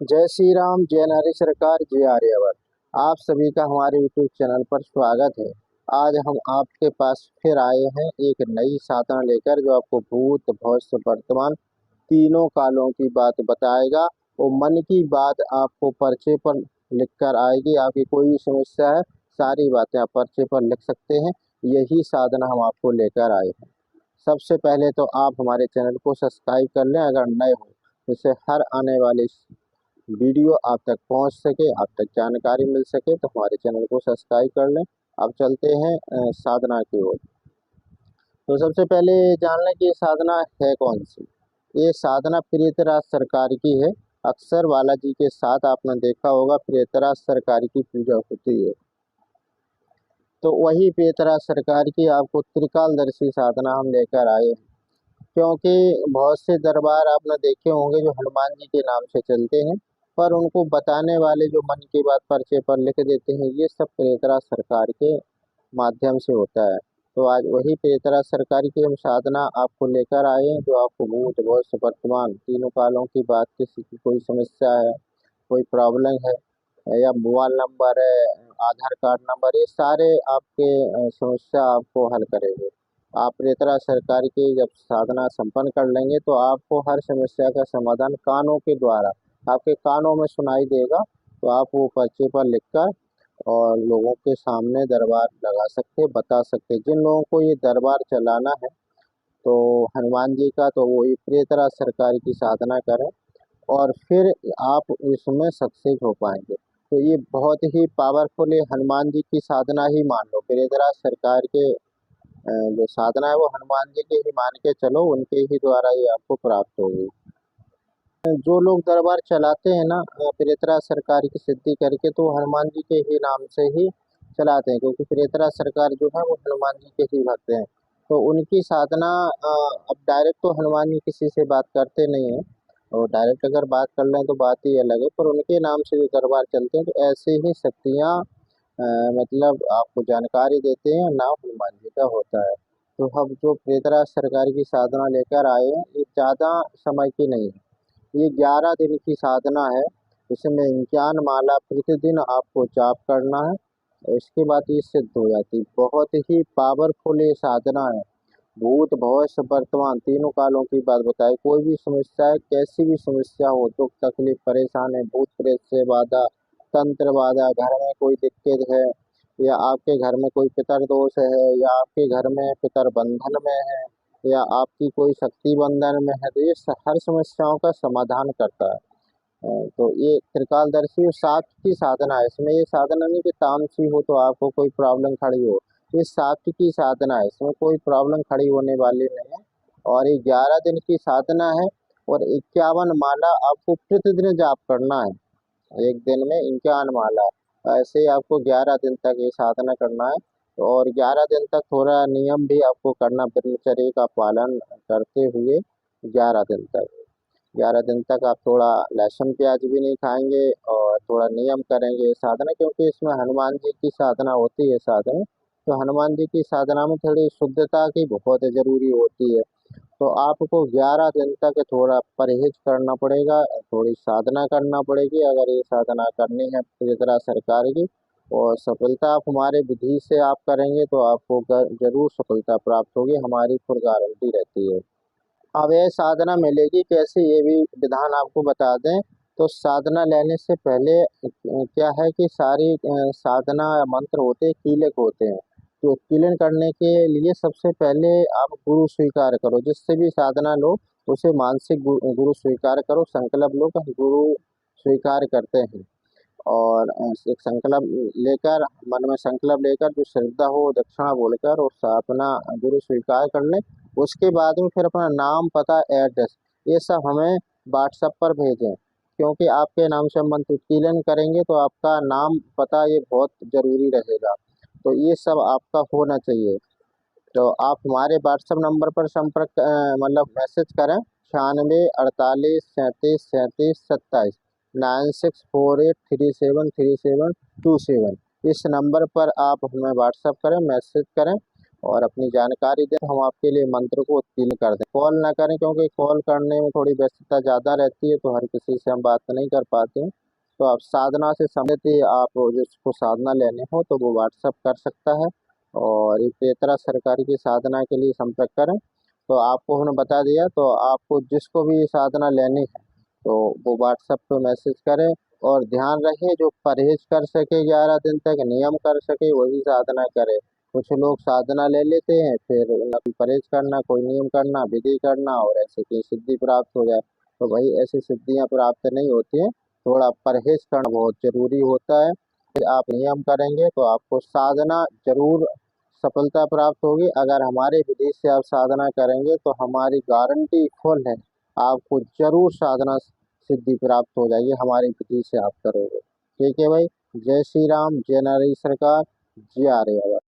जय श्री राम, जय नारी सरकार, जय आर्यवर। आप सभी का हमारे यूट्यूब चैनल पर स्वागत है। आज हम आपके पास फिर आए हैं एक नई साधना लेकर, जो आपको भूत भविष्य वर्तमान तीनों कालों की बात बताएगा और मन की बात आपको पर्चे पर लिख कर आएगी। आपकी कोई भी समस्या है, सारी बातें आप पर्चे पर लिख सकते हैं। यही साधना हम आपको लेकर आए हैं। सबसे पहले तो आप हमारे चैनल को सब्सक्राइब कर लें अगर नए हो, जिससे हर आने वाली वीडियो आप तक पहुंच सके, आप तक जानकारी मिल सके। तो हमारे चैनल को सब्सक्राइब कर लें। अब चलते हैं साधना की ओर। तो सबसे पहले जान लें कि ये साधना है कौन सी। ये साधना प्रियतराज सरकार की है। अक्सर बालाजी के साथ आपने देखा होगा प्रियतराज सरकार की पूजा होती है। तो वही प्रियतराज सरकार की आपको त्रिकालदर्शी साधना हम लेकर आए हैं। क्योंकि बहुत से दरबार आपने देखे होंगे जो हनुमान जी के नाम से चलते हैं, पर उनको बताने वाले जो मन की बात पर्चे पर लिख देते हैं, ये सब प्रेतरा सरकार के माध्यम से होता है। तो आज वही प्रेतरा सरकार की हम साधना आपको लेकर आए हैं, जो आपको भूत भविष्य वर्तमान तीनों कालों की बात, किसी की कोई समस्या है, कोई प्रॉब्लम है, या मोबाइल नंबर है, आधार कार्ड नंबर, ये सारे आपके समस्या आपको हल करेंगे। आप प्रेतरा सरकार की जब साधना संपन्न कर लेंगे तो आपको हर समस्या का समाधान कानों के द्वारा आपके कानों में सुनाई देगा। तो आप वो पर्चे पर लिखकर और लोगों के सामने दरबार लगा सकते, बता सकते। जिन लोगों को ये दरबार चलाना है तो हनुमान जी का, तो वो ये प्रेतरा सरकार की साधना करें और फिर आप इसमें सक्सेस हो पाएंगे। तो ये बहुत ही पावरफुल है। हनुमान जी की साधना ही मान लो, प्रियदराज सरकार के जो साधना है वो हनुमान जी के ही मान के चलो, उनके ही द्वारा ये आपको प्राप्त होगी। जो लोग दरबार चलाते हैं ना प्रियदराज सरकार की सिद्धि करके, तो हनुमान जी के ही नाम से ही चलाते हैं, क्योंकि प्रियदराज सरकार जो है वो हनुमान जी के ही भक्त हैं। तो उनकी साधना अब डायरेक्ट तो हनुमान जी किसी से बात करते नहीं है, और डायरेक्ट अगर बात कर लें तो बात ही अलग है, पर उनके नाम से जो दरबार चलते हैं तो ऐसे ही शक्तियाँ मतलब आपको जानकारी देते हैं, नाम हनुमान जी का होता है। तो हम जो प्रेतराज सरकार की साधना लेकर आए हैं, ये ज़्यादा समय की नहीं है। ये 11 दिन की साधना है। इसमें 51 माला प्रतिदिन आपको जाप करना है और इसके बाद ये सिद्ध हो जाती है। बहुत ही पावरफुल ये साधना है। भूत भविष्य वर्तमान तीनों कालों की बात बताए। कोई भी समस्या है, कैसी भी समस्या हो, दुख तकलीफ परेशान है, भूत प्रेत से बाधा, तंत्र बाधा, घर में कोई दिक्कत है, या आपके घर में कोई पितर दोष है, या आपके घर में पितर बंधन में है, या आपकी कोई शक्ति बंधन में है, तो ये हर समस्याओं का समाधान करता है। तो ये त्रिकालदर्शी और सात्व की साधना है। इसमें ये साधना नहीं कि तामसी हो तो आपको कोई प्रॉब्लम खड़ी हो, ये सात्व की साधना है, इसमें कोई प्रॉब्लम खड़ी होने वाली नहीं है। और ये 11 दिन की साधना है और 51 माला आपको प्रतिदिन जाप करना है। एक दिन में 51 माला, ऐसे ही आपको 11 दिन तक ये साधना करना है। और 11 दिन तक थोड़ा नियम भी आपको करना, ब्रह्मचर्य का पालन करते हुए 11 दिन तक। 11 दिन तक आप थोड़ा लहसुन प्याज भी नहीं खाएंगे और थोड़ा नियम करेंगे साधना, क्योंकि इसमें हनुमान जी की साधना होती है साधना। तो हनुमान जी की साधना में थोड़ी शुद्धता की बहुत जरूरी होती है। तो आपको 11 दिन तक थोड़ा परहेज करना पड़ेगा, थोड़ी साधना करना पड़ेगी अगर ये साधना करनी है प्रियतरा सरकार की। और सफलता आप हमारे विधि से आप करेंगे तो आपको जरूर सफलता प्राप्त होगी, हमारी फुल गारंटी रहती है। अब ये साधना मिलेगी कैसे, ये भी विधान आपको बता दें। तो साधना लेने से पहले क्या है कि सारी साधना मंत्र होते हैं, कीलक होते हैं। तो कीलन करने के लिए सबसे पहले आप गुरु स्वीकार करो, जिससे भी साधना लो उसे मानसिक गुरु स्वीकार करो, संकल्प लो कि हम गुरु स्वीकार करते हैं। और एक संकल्प लेकर, मन में संकल्प लेकर, जो श्रद्धा हो दक्षिणा बोलकर और अपना गुरु स्वीकार कर लें। उसके बाद में फिर अपना नाम, पता, एड्रेस, ये सब हमें व्हाट्सएप पर भेजें, क्योंकि आपके नाम से हम मंत्र उत्कीर्तन करेंगे तो आपका नाम पता ये बहुत जरूरी रहेगा। तो ये सब आपका होना चाहिए। तो आप हमारे व्हाट्सएप नंबर पर संपर्क मतलब मैसेज करें, 96 48 37 37 27, 9648373727। इस नंबर पर आप हमें व्हाट्सएप करें, मैसेज करें। और अपनी जानकारी दें, हम आपके लिए मंत्र को उत्कीर्ण कर दें। कॉल ना करें क्योंकि कॉल करने में थोड़ी व्यस्तता ज़्यादा रहती है, तो हर किसी से हम बात नहीं कर पाते हैं। तो आप साधना से संबंधित ही आप जिसको साधना लेने हो तो वो व्हाट्सअप कर सकता है, और इस तरह सरकार की साधना के लिए संपर्क करें। तो आपको हमने बता दिया, तो आपको जिसको भी ये साधना लेनी है तो वो व्हाट्सएप पे मैसेज करें। और ध्यान रखें, जो परहेज कर सके 11 दिन तक, नियम कर सके, वही साधना करे। कुछ लोग साधना ले लेते हैं, फिर उनका कोई परहेज करना, कोई नियम करना, विधि करना, और ऐसे की सिद्धि प्राप्त हो जाए। तो भाई ऐसी सिद्धियां प्राप्त नहीं होती हैं, थोड़ा परहेज करना बहुत जरूरी होता है। फिर आप नियम करेंगे तो आपको साधना जरूर सफलता प्राप्त होगी। अगर हमारे विधि से आप साधना करेंगे तो हमारी गारंटी फुल है, आपको जरूर साधना सिद्धि प्राप्त हो जाएगी, हमारी विधि से आप करोगे। ठीक है भाई, जय श्री राम, जय नारी सरकार, जय आर्यवर।